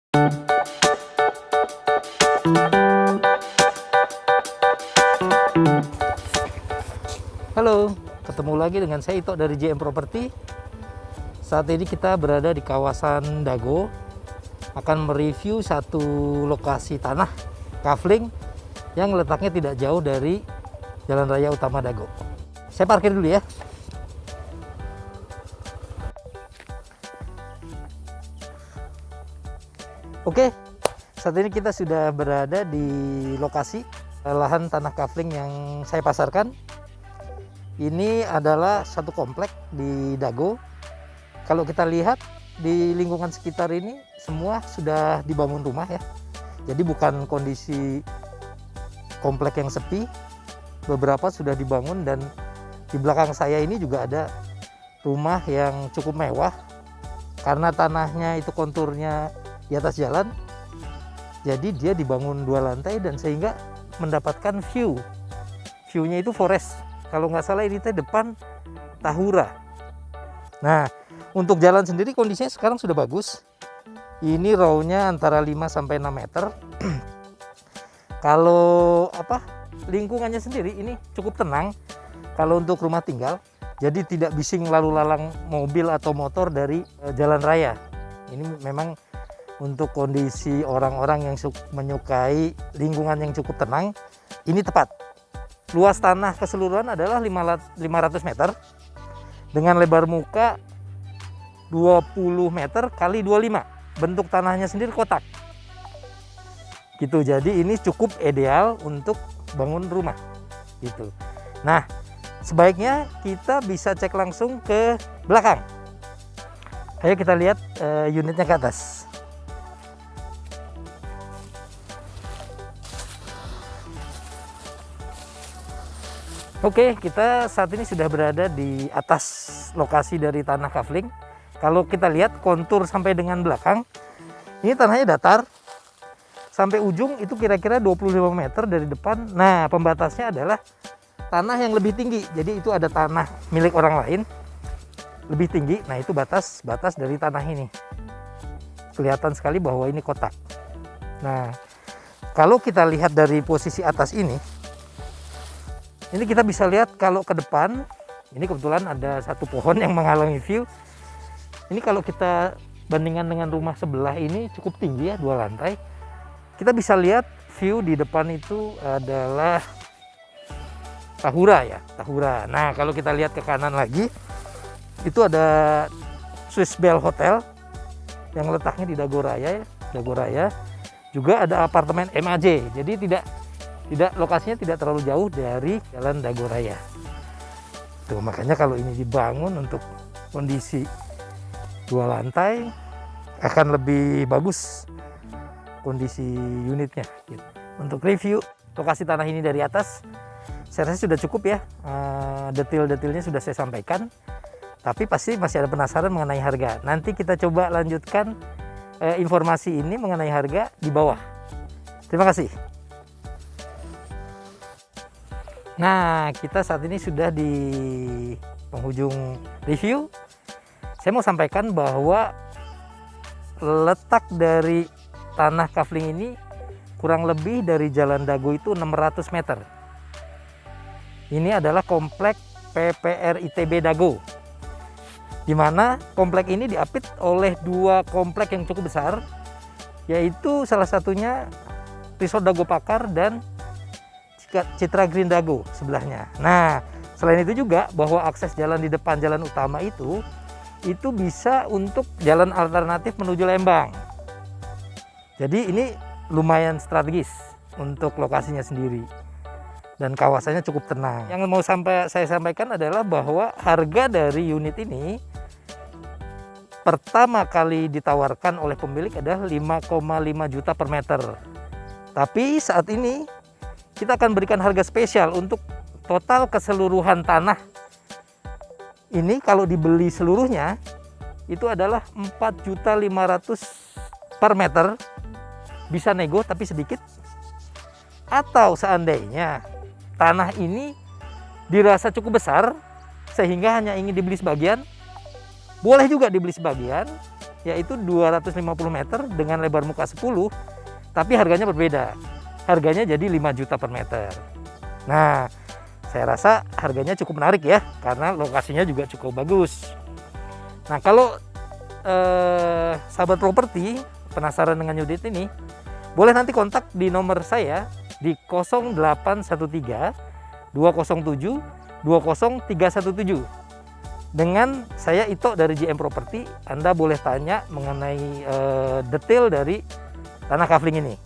Halo, ketemu lagi dengan saya Ito dari JM Property. Saat ini kita berada di kawasan Dago, akan mereview satu lokasi tanah kafling yang letaknya tidak jauh dari Jalan Raya Utama Dago. Saya parkir dulu ya. Oke, saat ini kita sudah berada di lokasi lahan tanah kafling yang saya pasarkan. Ini adalah satu komplek di Dago. Kalau kita lihat di lingkungan sekitar ini semua sudah dibangun rumah ya. Jadi bukan kondisi komplek yang sepi. Beberapa sudah dibangun dan di belakang saya ini juga ada rumah yang cukup mewah. Karena tanahnya itu konturnya di atas jalan. Jadi dia dibangun 2 lantai dan sehingga mendapatkan view. View-nya itu forest. Kalau nggak salah ini teh depan Tahura. Nah, untuk jalan sendiri kondisinya sekarang sudah bagus. Ini raw-nya antara 5 sampai 6 meter. Kalau lingkungannya sendiri ini cukup tenang kalau untuk rumah tinggal. Jadi tidak bising lalu lalang mobil atau motor dari jalan raya. Ini memang untuk kondisi orang-orang yang menyukai lingkungan yang cukup tenang, ini tepat. Luas tanah keseluruhan adalah 500 meter dengan lebar muka 20 meter kali 25. Bentuk tanahnya sendiri kotak. Gitu. Jadi ini cukup ideal untuk bangun rumah. Gitu. Nah, sebaiknya kita bisa cek langsung ke belakang. Ayo kita lihat unitnya ke atas. Oke, kita saat ini sudah berada di atas lokasi dari tanah kafling. Kalau kita lihat kontur sampai dengan belakang, ini tanahnya datar. Sampai ujung itu kira-kira 25 meter dari depan. Nah, pembatasnya adalah tanah yang lebih tinggi. Jadi itu ada tanah milik orang lain, lebih tinggi. Nah, itu batas dari tanah ini. Kelihatan sekali bahwa ini kotak. Nah, kalau kita lihat dari posisi atas ini kita bisa lihat kalau ke depan, ini kebetulan ada satu pohon yang menghalangi view. Ini kalau kita bandingkan dengan rumah sebelah ini cukup tinggi ya, 2 lantai. Kita bisa lihat view di depan itu adalah Tahura ya, Tahura. Nah, kalau kita lihat ke kanan lagi, itu ada Swiss Bell Hotel yang letaknya di Dago Raya ya, Dago Raya. Juga ada apartemen MAJ. Jadi lokasinya tidak terlalu jauh dari Jalan Dago Raya. Tuh, makanya kalau ini dibangun untuk kondisi 2 lantai akan lebih bagus kondisi unitnya. Gitu. Untuk review lokasi tanah ini dari atas, saya rasa sudah cukup ya. Detail-detailnya sudah saya sampaikan. Tapi pasti masih ada penasaran mengenai harga. Nanti kita coba lanjutkan informasi ini mengenai harga di bawah. Terima kasih. Nah, kita saat ini sudah di penghujung review. Saya mau sampaikan bahwa letak dari tanah kafling ini kurang lebih dari Jalan Dago itu 600 meter. Ini adalah komplek PPR ITB Dago, di mana komplek ini diapit oleh 2 komplek yang cukup besar, yaitu salah satunya Resort Dago Pakar dan Citra Green Dago sebelahnya. Nah, selain itu juga bahwa akses jalan di depan jalan utama itu bisa untuk jalan alternatif menuju Lembang. Jadi ini lumayan strategis untuk lokasinya sendiri dan kawasannya cukup tenang. Yang mau saya sampaikan adalah bahwa harga dari unit ini pertama kali ditawarkan oleh pemilik adalah 5,5 juta per meter. Tapi saat ini kita akan berikan harga spesial untuk total keseluruhan tanah. Ini kalau dibeli seluruhnya itu adalah 4.500.000 per meter. Bisa nego tapi sedikit. Atau seandainya tanah ini dirasa cukup besar, sehingga hanya ingin dibeli sebagian, boleh juga dibeli sebagian. yaitu 250 meter dengan lebar muka 10, tapi harganya berbeda. Harganya jadi 5 juta per meter. Nah, saya rasa harganya cukup menarik ya, karena lokasinya juga cukup bagus. Nah, kalau sahabat properti penasaran dengan unit ini, boleh nanti kontak di nomor saya di 0813 207 20317. Dengan saya Ito dari JM Property, Anda boleh tanya mengenai detail dari tanah kafling ini.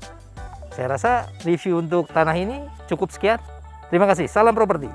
Saya rasa review untuk tanah ini cukup sekian. Terima kasih. Salam properti.